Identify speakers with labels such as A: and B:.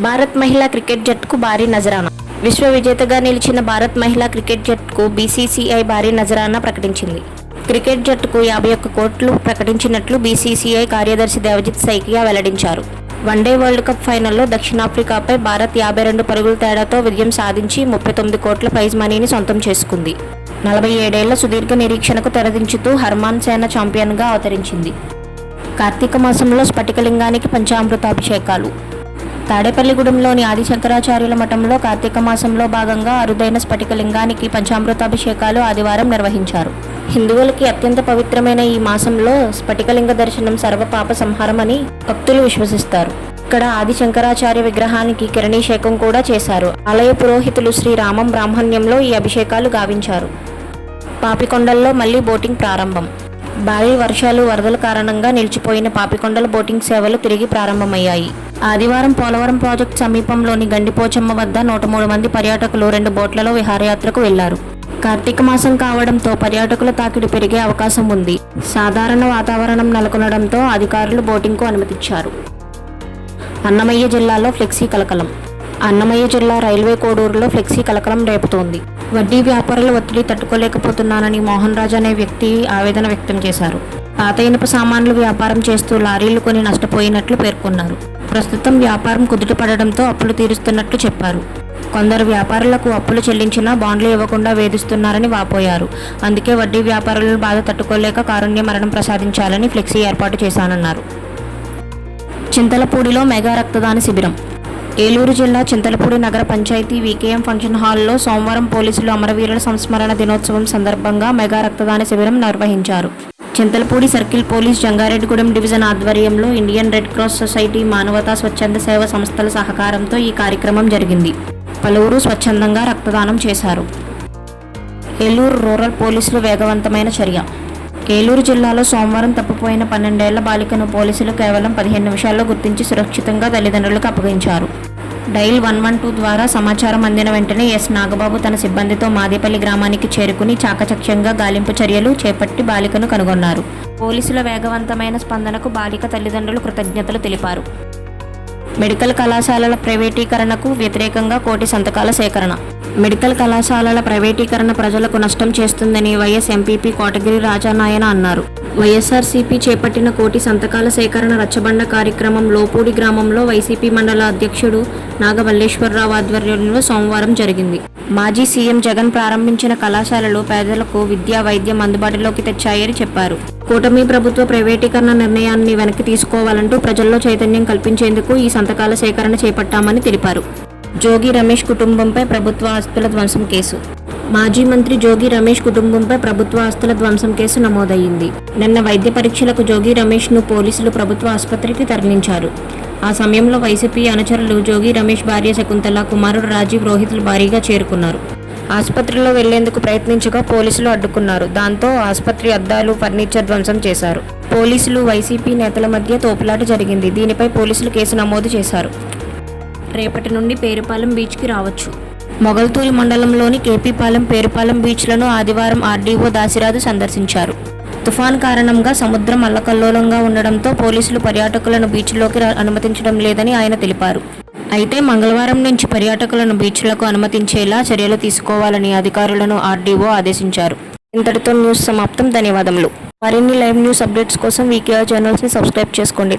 A: భారత్ మహిళా క్రికెట్ జట్టుకు భారీ నజరానా. విశ్వ విజేతగా నిలిచిన భారత్ మహిళా క్రికెట్ జట్టుకు బీసీసీఐ భారీ నజరానా ప్రకటించింది. క్రికెట్ జట్టుకు 51 కోట్లు ప్రకటించినట్లు బీసీసీఐ కార్యదర్శి దేవజిత్ సైకియా వెల్లడించారు. వన్డే వరల్డ్ కప్ ఫైనల్లో దక్షిణాఫ్రికాపై భారత్ 52 పరుగుల తేడాతో విజయం సాధించి 39 కోట్ల ప్రైజ్ మనీని సొంతం చేసుకుంది. 47 ఏళ్ల సుదీర్ఘ నిరీక్షణకు తెరదించుతూ హర్మాన్ సేన ఛాంపియన్గా అవతరించింది. కార్తీక మాసంలో స్ఫటికలింగానికి పంచామృతాభిషేకాలు. తాడేపల్లిగూడెంలోని ఆదిశంకరాచార్యుల మఠంలో కార్తీక మాసంలో భాగంగా అరుదైన స్ఫటికలింగానికి పంచామృతాభిషేకాలు ఆదివారం నిర్వహించారు. హిందువులకి అత్యంత పవిత్రమైన ఈ మాసంలో స్ఫటికలింగ దర్శనం సర్వపాప సంహారమని భక్తులు విశ్వసిస్తారు. ఇక్కడ ఆదిశంకరాచార్య విగ్రహానికి కిరణీషేకం కూడా చేశారు. ఆలయ పురోహితులు శ్రీ రామం బ్రాహ్మణ్యంలో ఈ అభిషేకాలు గావించారు. పాపికొండల్లో మళ్లీ బోటింగ్ ప్రారంభం. భారీ వర్షాలు, వరదల కారణంగా నిలిచిపోయిన పాపికొండల బోటింగ్ సేవలు తిరిగి ప్రారంభమయ్యాయి. ఆదివారం పోలవరం ప్రాజెక్టు సమీపంలోని గండిపోచమ్మ వద్ద 103 మంది పర్యాటకులు 2 బోట్లలో విహారయాత్రకు వెళ్లారు. కార్తీక మాసం కావడంతో పర్యాటకుల తాకిడి పెరిగే అవకాశం ఉంది. సాధారణ వాతావరణం నెలకొనడంతో అధికారులు బోటింగ్కు అనుమతిచ్చారు. అన్నమయ్య జిల్లాలో ఫ్లెక్సీ కలకలం. అన్నమయ్య జిల్లా రైల్వే కోడూరులో ఫ్లెక్సీ కలకలం రేపుతోంది. వడ్డీ వ్యాపారుల ఒత్తిడి తట్టుకోలేకపోతున్నానని మోహన్ రాజ్ అనే వ్యక్తి ఆవేదన వ్యక్తం చేశారు. పాత ఇనుప సామాన్లు వ్యాపారం చేస్తూ లారీలు కొని నష్టపోయినట్లు పేర్కొన్నారు. ప్రస్తుతం వ్యాపారం కుదుటపడడంతో అప్పులు తీరుస్తున్నట్లు చెప్పారు. కొందరు వ్యాపారులకు అప్పులు చెల్లించినా బాండ్లు ఇవ్వకుండా వేధిస్తున్నారని వాపోయారు. అందుకే వడ్డీ వ్యాపారుల బాధ తట్టుకోలేక కారుణ్య మరణం ప్రసాదించాలని ఫ్లెక్సీ ఏర్పాటు చేశానన్నారు. చింతలపూడిలో మెగా రక్తదాన శిబిరం. ఏలూరు జిల్లా చింతలపూడి నగర పంచాయతీ వీకేఎం ఫంక్షన్ హాల్లో సోమవారం పోలీసులు అమరవీరుల సంస్మరణ దినోత్సవం సందర్భంగా మెగా రక్తదాన శిబిరం నిర్వహించారు. Chintalapudi circle police Jangareddygudem division ఆధ్వర్యంలో ఇండియన్ రెడ్ క్రాస్ సొసైటీ, మానవతా స్వచ్ఛంద సేవ సంస్థల సహకారంతో ఈ కార్యక్రమం జరిగింది. పలువురు స్వచ్ఛందంగా రక్తదానం చేశారు. ఏలూరు రూరల్ పోలీసులు వేగవంతమైన చర్య. ఏలూరు జిల్లాలో సోమవారం తప్పిపోయిన 12 ఏళ్ల బాలికను పోలీసులు కేవలం 15 నిమిషాల్లో గుర్తించి సురక్షితంగా తల్లిదండ్రులకు అప్పగించారు. డైల్ 112 ద్వారా సమాచారం అందిన వెంటనే ఎస్ నాగబాబు తన సిబ్బందితో మాదేపల్లి గ్రామానికి చేరుకుని చాకచక్యంగా గాలింపు చర్యలు చేపట్టి బాలికను కనుగొన్నారు. పోలీసుల వేగవంతమైన స్పందనకు బాలిక తల్లిదండ్రులు కృతజ్ఞతలు తెలిపారు. మెడికల్ కళాశాలల ప్రైవేటీకరణకు వ్యతిరేకంగా కోటి సంతకాల సేకరణ. మెడికల్ కళాశాలల ప్రైవేటీకరణ ప్రజలకు నష్టం చేస్తుందని వైఎస్ ఎంపీపీ కోటగిరి రాజానాయన అన్నారు. వైఎస్ఆర్సీపీ చేపట్టిన కోటి సంతకాల సేకరణ రచ్చబండ కార్యక్రమం లోపూడి గ్రామంలో వైసీపీ మండల అధ్యక్షుడు నాగమల్లేశ్వరరావు ఆధ్వర్యంలో సోమవారం జరిగింది. మాజీ సీఎం జగన్ ప్రారంభించిన కళాశాలలు పేదలకు విద్య, వైద్యం అందుబాటులోకి తెచ్చాయని చెప్పారు. కూటమి ప్రభుత్వ ప్రైవేటీకరణ నిర్ణయాన్ని వెనక్కి తీసుకోవాలంటూ ప్రజల్లో చైతన్యం కల్పించేందుకు ఈ సంతకాల సేకరణ చేపట్టామని తెలిపారు. జోగి రమేష్ కుటుంబంపై ప్రభుత్వ ఆస్తుల ధ్వంసం కేసు. మాజీ మంత్రి జోగి రమేష్ కుటుంబంపై ప్రభుత్వ ఆస్తుల ధ్వంసం కేసు నమోదయ్యింది. నిన్న వైద్య పరీక్షలకు జోగి రమేష్ను పోలీసులు ప్రభుత్వ ఆసుపత్రికి తరలించారు. ఆ సమయంలో వైసీపీ అనుచరులు జోగి రమేష్ భార్య శకుంతల, కుమారుడు రాజీవ్, రోహిత్లు భారీగా చేరుకున్నారు. ఆసుపత్రిలో వెళ్లేందుకు ప్రయత్నించగా పోలీసులు అడ్డుకున్నారు. దాంతో ఆసుపత్రి అద్దాలు, ఫర్నిచర్ ధ్వంసం చేశారు. పోలీసులు, వైసీపీ నేతల మధ్య తోపులాట జరిగింది. దీనిపై పోలీసులు కేసు నమోదు చేశారు. రేపటి నుండి పేరుపాలెం బీచ్కి రావచ్చు. మొగల్తూరి మండలంలోని కేపీపాలెం, పేరుపాలెం బీచ్లను ఆదివారం ఆర్డీఓ దాసిరాజు సందర్శించారు. తుఫాన్ కారణంగా సముద్రం అల్లకల్లోలంగా ఉండడంతో పోలీసులు పర్యాటకులను బీచ్లోకి అనుమతించడం లేదని ఆయన తెలిపారు. అయితే మంగళవారం నుంచి పర్యాటకులను బీచ్లకు అనుమతించేలా చర్యలు తీసుకోవాలని అధికారులను ఆర్డీఓ ఆదేశించారు. ఇంతటితో న్యూస్ సమాప్తం. ధన్యవాదములు. మరిన్ని లైవ్ న్యూస్ అప్డేట్స్ కోసం వీకేఆర్ ఛానల్స్ని సబ్స్క్రైబ్ చేసుకోండి.